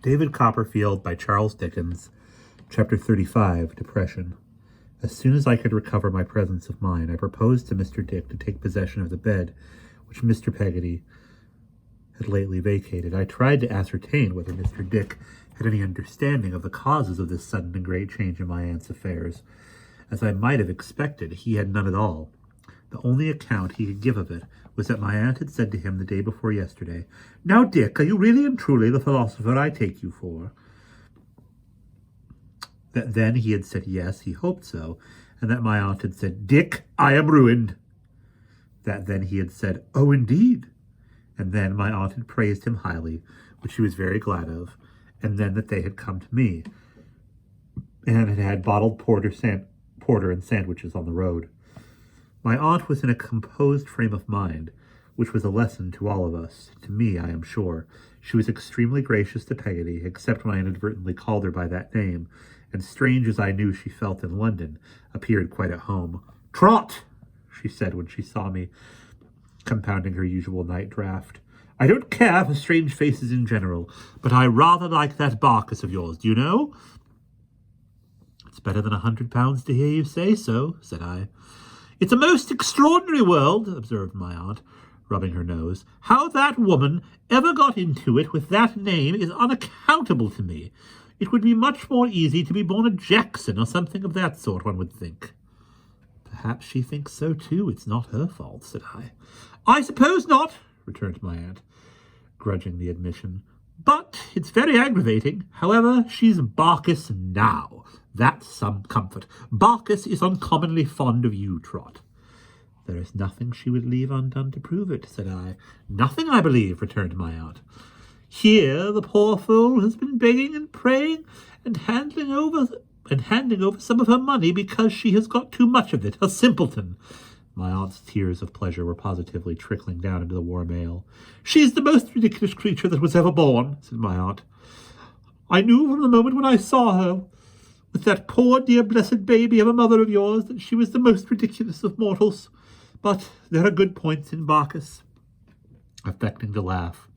David Copperfield by Charles Dickens, Chapter 35, Depression. As soon as I could recover my presence of mind, I proposed to Mr. Dick to take possession of the bed which Mr. Peggotty had lately vacated. I tried to ascertain whether Mr. Dick had any understanding of the causes of this sudden and great change in my aunt's affairs. As I might have expected, he had none at all. The only account he could give of it was that my aunt had said to him the day before yesterday, "Now, Dick, are you really and truly the philosopher I take you for?" That then he had said yes, he hoped so, and that my aunt had said, "Dick, I am ruined." That then he had said, "Oh, indeed." And then my aunt had praised him highly, which she was very glad of, and then that they had come to me, and had had bottled porter and sandwiches on the road. My aunt was in a composed frame of mind, which was a lesson to all of us. To me, I am sure. She was extremely gracious to Peggotty, except when I inadvertently called her by that name, and strange as I knew she felt in London, appeared quite at home. "Trot," she said when she saw me compounding her usual night draught. "I don't care for strange faces in general, but I rather like that Barkis of yours, do you know?" "It's better than £100 to hear you say so," said I. "It's a most extraordinary world," observed my aunt, rubbing her nose. "How that woman ever got into it with that name is unaccountable to me. It would be much more easy to be born a Jackson or something of that sort, one would think." "Perhaps she thinks so too. It's not her fault," said I. "I suppose not," returned my aunt, grudging the admission. "But it's very aggravating. However, she's Barkis now. That's some comfort. Barkis is uncommonly fond of you, Trot." "There is nothing she would leave undone to prove it," said I. "Nothing, I believe," returned my aunt. "Here the poor fool has been begging and praying and handing over some of her money because she has got too much of it. A simpleton!" My aunt's tears of pleasure were positively trickling down into the warm ale. "She's the most ridiculous creature that was ever born," said my aunt. "I knew from the moment when I saw her with that poor dear blessed baby of a mother of yours that she was the most ridiculous of mortals. But there are good points in Barkis." Affecting to laugh,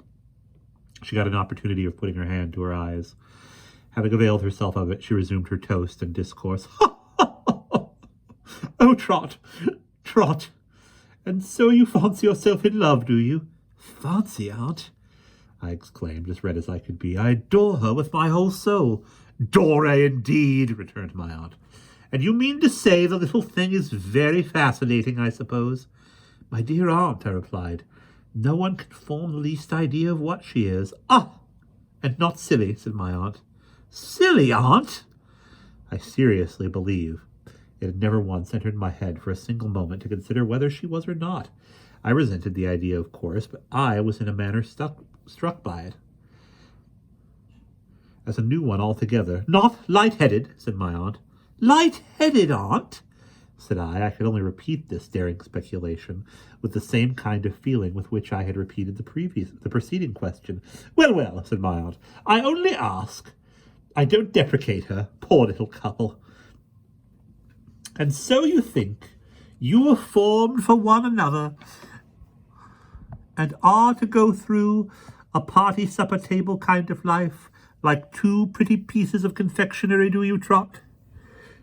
she got an opportunity of putting her hand to her eyes. Having availed herself of it, she resumed her toast and discourse. "Oh, Trot, Trot, and so you fancy yourself in love, do you?" "Fancy, aunt?" I exclaimed, as red as I could be. "I adore her with my whole soul." "Dora, indeed," returned my aunt. "And you mean to say the little thing is very fascinating, I suppose?" "My dear aunt," I replied, "no one can form the least idea of what she is." "Ah, and not silly," said my aunt. "Silly, aunt?" I seriously believe it had never once entered my head for a single moment to consider whether she was or not. I resented the idea, of course, but I was in a manner struck by it as a new one altogether. "Not light-headed," said my aunt. "Light-headed, aunt?" said I. I could only repeat this daring speculation with the same kind of feeling with which I had repeated the preceding question. "Well, well," said my aunt, "I only ask. I don't deprecate her. Poor little couple." "And so you think you were formed for one another and are to go through a party supper table kind of life like two pretty pieces of confectionery, do you, Trot?"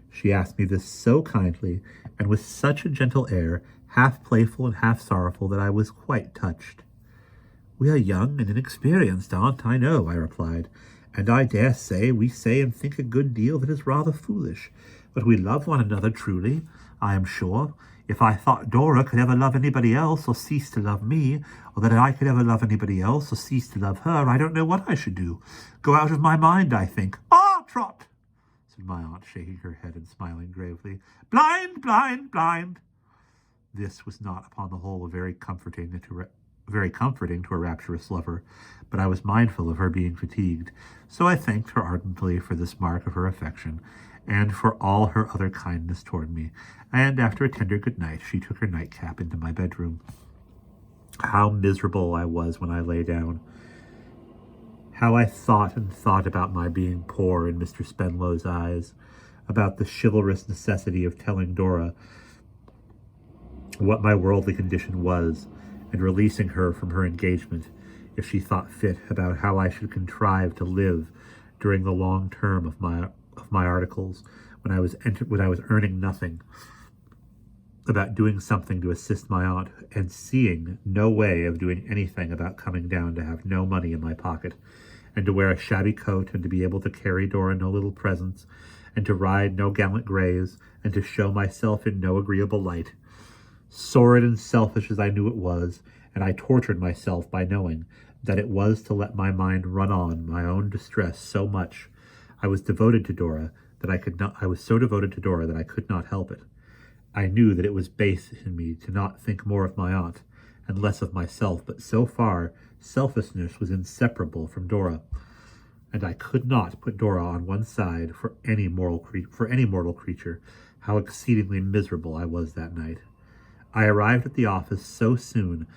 She asked me this so kindly and with such a gentle air, half playful and half sorrowful, that I was quite touched. "We are young and inexperienced, aunt, I know," I replied, "and I dare say we say and think a good deal that is rather foolish. But we love one another truly, I am sure. If I thought Dora could ever love anybody else or cease to love me, or that I could ever love anybody else or cease to love her, I don't know what I should do. Go out of my mind, I think." "Ah, Trot," said my aunt, shaking her head and smiling gravely. "Blind, blind, blind." This was not, upon the whole, very comforting to a rapturous lover, but I was mindful of her being fatigued, so I thanked her ardently for this mark of her affection, and for all her other kindness toward me, and after a tender good night, she took her nightcap into my bedroom. How miserable I was when I lay down! How I thought and thought about my being poor in Mr. Spenlow's eyes, about the chivalrous necessity of telling Dora what my worldly condition was, and releasing her from her engagement if she thought fit, about how I should contrive to live during the long term of my articles, when I was earning nothing, about doing something to assist my aunt, and seeing no way of doing anything about coming down to have no money in my pocket, and to wear a shabby coat, and to be able to carry Dora no little presents, and to ride no gallant greys, and to show myself in no agreeable light. Sordid and selfish as I knew it was, and I tortured myself by knowing that it was to let my mind run on my own distress so much, I was devoted to Dora that I was so devoted to Dora that I could not help it. I knew that it was base in me to not think more of my aunt and less of myself, but so far selfishness was inseparable from Dora, and I could not put Dora on one side for any mortal creature. How exceedingly miserable I was that night. I arrived at the office so soon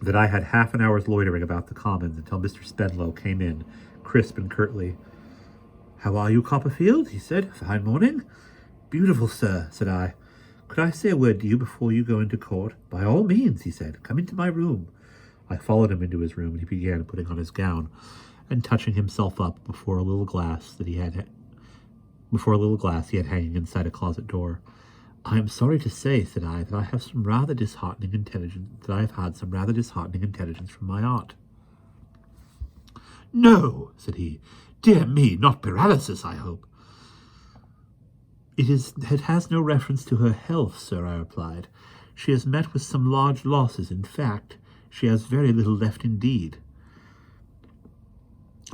that I had half an hour's loitering about the Commons until Mr. Spenlow came in, crisp and curtly. "How are you, Copperfield?" he said. "Fine morning." "Beautiful, sir," said I. "Could I say a word to you before you go into court?" "By all means," he said. "Come into my room." I followed him into his room, and he began putting on his gown and touching himself up before a little glass he had hanging inside a closet door. "I am sorry to say," said I, "that I have had some rather disheartening intelligence from my aunt." "No," said he. "Dear me, not paralysis, I hope." It has no reference to her health, sir," I replied. "She has met with some large losses. In fact, she has very little left indeed."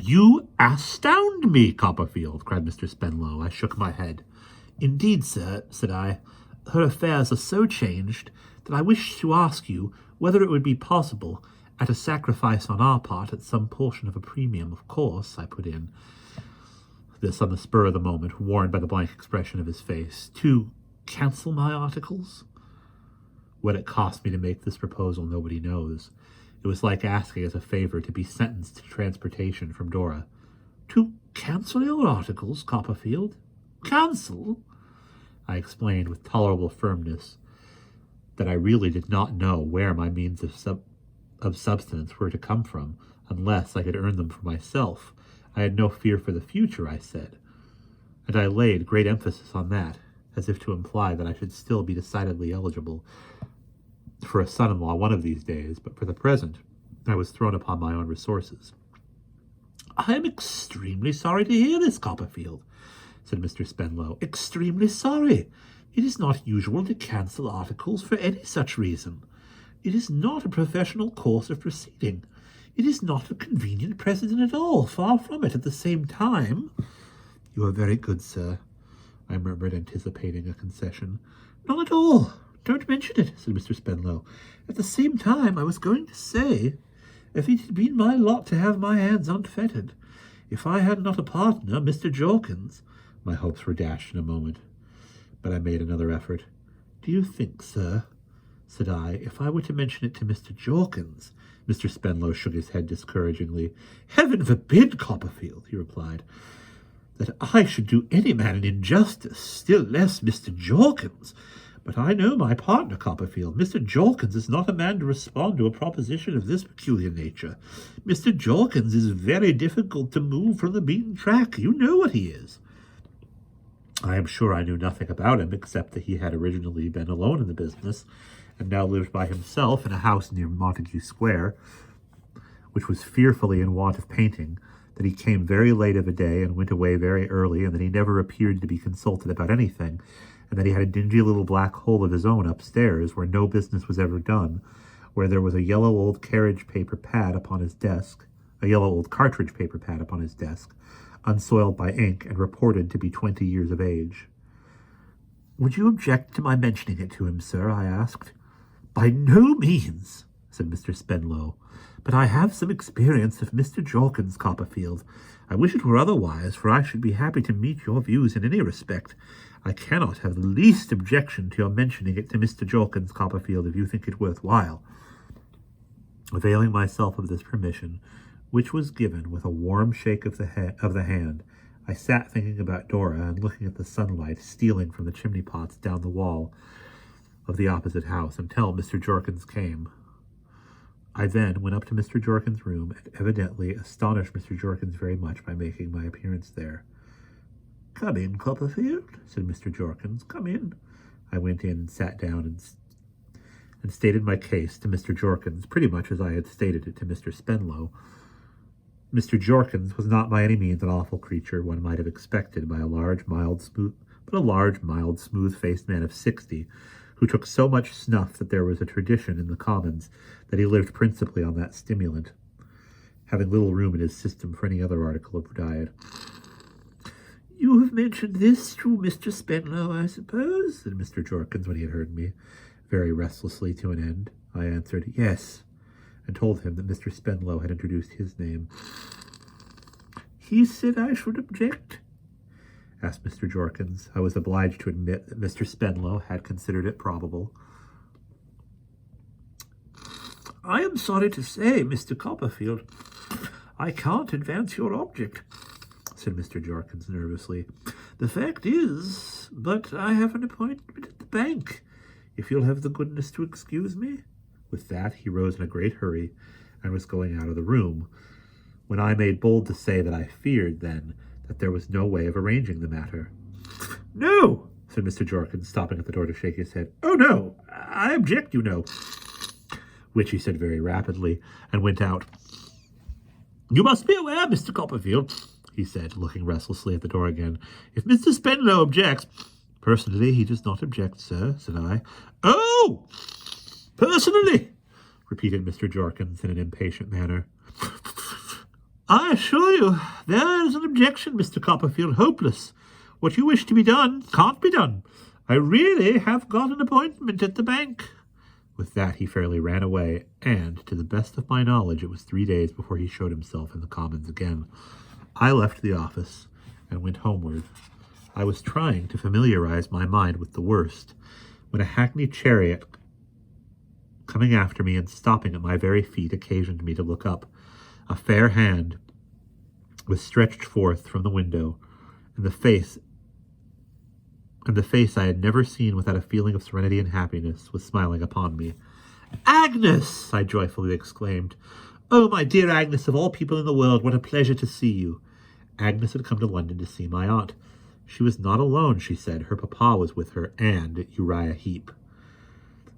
"You astound me, Copperfield," cried Mr. Spenlow. I shook my head. "Indeed, sir," said I, "her affairs are so changed that I wish to ask you whether it would be possible, at a sacrifice on our part, at some portion of a premium, of course," I put in, this on the spur of the moment, warned by the blank expression of his face, "to cancel my articles." What it cost me to make this proposal, nobody knows. It was like asking as a favor to be sentenced to transportation from Dora. "To cancel your articles, Copperfield? Cancel?" I explained with tolerable firmness that I really did not know where my means of subsistence were to come from, unless I could earn them for myself. I had no fear for the future, I said, and I laid great emphasis on that, as if to imply that I should still be decidedly eligible for a son-in-law one of these days, but for the present I was thrown upon my own resources. "I am extremely sorry to hear this, Copperfield," said Mr. Spenlow. "Extremely sorry. It is not usual to cancel articles for any such reason. It is not a professional course of proceeding. It is not a convenient precedent at all, far from it. At the same time—" "You are very good, sir," I murmured, anticipating a concession. "Not at all. Don't mention it," said Mr. Spenlow. "At the same time, I was going to say, if it had been my lot to have my hands unfettered, if I had not a partner, Mr. Jorkins—" My hopes were dashed in a moment, but I made another effort. "Do you think, sir," said I, "if I were to mention it to Mr. Jorkins—" Mr. Spenlow shook his head discouragingly. "Heaven forbid, Copperfield," he replied, "that I should do any man an injustice, still less Mr. Jorkins. But I know my partner, Copperfield. Mr. Jorkins is not a man to respond to a proposition of this peculiar nature. Mr. Jorkins is very difficult to move from the beaten track. You know what he is." I am sure I knew nothing about him, except that he had originally been alone in the business, and now lived by himself in a house near Montague Square, which was fearfully in want of painting, that he came very late of a day and went away very early, and that he never appeared to be consulted about anything, and that he had a dingy little black hole of his own upstairs, where no business was ever done, where there was a yellow old cartridge paper pad upon his desk, unsoiled by ink, and reported to be 20 years of age. "Would you object to my mentioning it to him, sir?" I asked. "By no means," said Mr. Spenlow. "But I have some experience of Mr. Jorkins, Copperfield. I wish it were otherwise, for I should be happy to meet your views in any respect. I cannot have the least objection to your mentioning it to Mr. Jorkins, Copperfield, if you think it worth while." Availing myself of this permission, which was given with a warm shake of the hand, I sat thinking about Dora and looking at the sunlight stealing from the chimney-pots down the wall of the opposite house until Mr. Jorkins came. I then went up to Mr. Jorkin's room and evidently astonished Mr. Jorkins very much by making my appearance there. "Come in, Copperfield," said Mr. Jorkins. "Come in." I went in and sat down and stated my case to Mr. Jorkins, pretty much as I had stated it to Mr. Spenlow. Mr. Jorkins was not by any means an awful creature one might have expected by a large, mild, smooth-faced man of 60, who took so much snuff that there was a tradition in the Commons that he lived principally on that stimulant, having little room in his system for any other article of diet. "You have mentioned this to Mr. Spenlow, I suppose?" said Mr. Jorkins when he had heard me very restlessly to an end. I answered, "Yes," and told him that Mr. Spenlow had introduced his name. "He said I should object?" asked Mr. Jorkins. I was obliged to admit that Mr. Spenlow had considered it probable. "I am sorry to say, Mr. Copperfield, I can't advance your object," said Mr. Jorkins nervously. "The fact is, but I have an appointment at the bank, if you'll have the goodness to excuse me." With that, he rose in a great hurry and was going out of the room, when I made bold to say that I feared then that there was no way of arranging the matter. "No," said Mr. Jorkins, stopping at the door to shake his head. "Oh, no, I object, you know," which he said very rapidly, and went out. "You must be aware, Mr. Copperfield," he said, looking restlessly at the door again, "if Mr. Spenlow objects—" "Personally, he does not object, sir," said I. "Oh, personally," repeated Mr. Jorkins in an impatient manner. "I assure you there is an objection, Mr. Copperfield, hopeless. What you wish to be done can't be done. I really have got an appointment at the bank." With that he fairly ran away, and, to the best of my knowledge, it was 3 days before he showed himself in the Commons again. I left the office and went homeward. I was trying to familiarize my mind with the worst, when a hackneyed chariot coming after me and stopping at my very feet occasioned me to look up. A fair hand was stretched forth from the window, and the face I had never seen without a feeling of serenity and happiness was smiling upon me. "Agnes!" I joyfully exclaimed. "Oh, my dear Agnes, of all people in the world, what a pleasure to see you!" Agnes had come to London to see my aunt. She was not alone, she said. Her papa was with her, and Uriah Heep.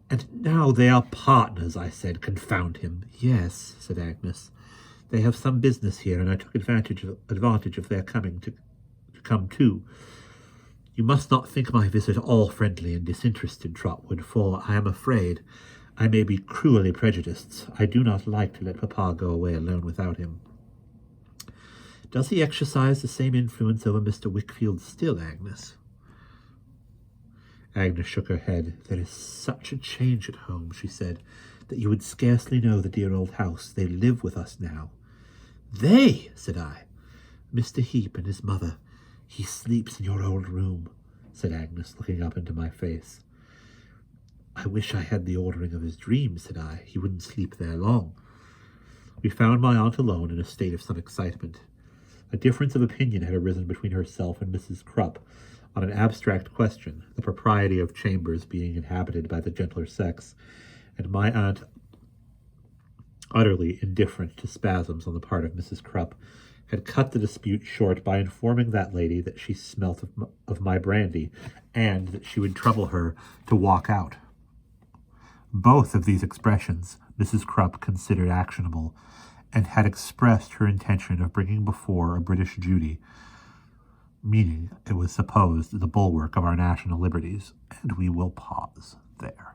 "And now they are partners," I said. "Confound him." "Yes," said Agnes. "They have some business here, and I took advantage of their coming to come too. You must not think my visit all friendly and disinterested, Trotwood, for I am afraid I may be cruelly prejudiced. I do not like to let papa go away alone without him." "Does he exercise the same influence over Mr. Wickfield still, Agnes?" Agnes shook her head. "There is such a change at home," she said, "that you would scarcely know the dear old house. They live with us now." "They!" said I. "Mr. Heep and his mother. He sleeps in your old room," said Agnes, looking up into my face. "I wish I had the ordering of his dreams," said I. "He wouldn't sleep there long." We found my aunt alone in a state of some excitement. A difference of opinion had arisen between herself and Mrs. Krupp on an abstract question, the propriety of chambers being inhabited by the gentler sex, and my aunt, utterly indifferent to spasms on the part of Mrs. Krupp, had cut the dispute short by informing that lady that she smelt of my brandy, and that she would trouble her to walk out. Both of these expressions Mrs. Krupp considered actionable, and had expressed her intention of bringing before a British Judy, meaning, it was supposed, the bulwark of our national liberties, and we will pause there.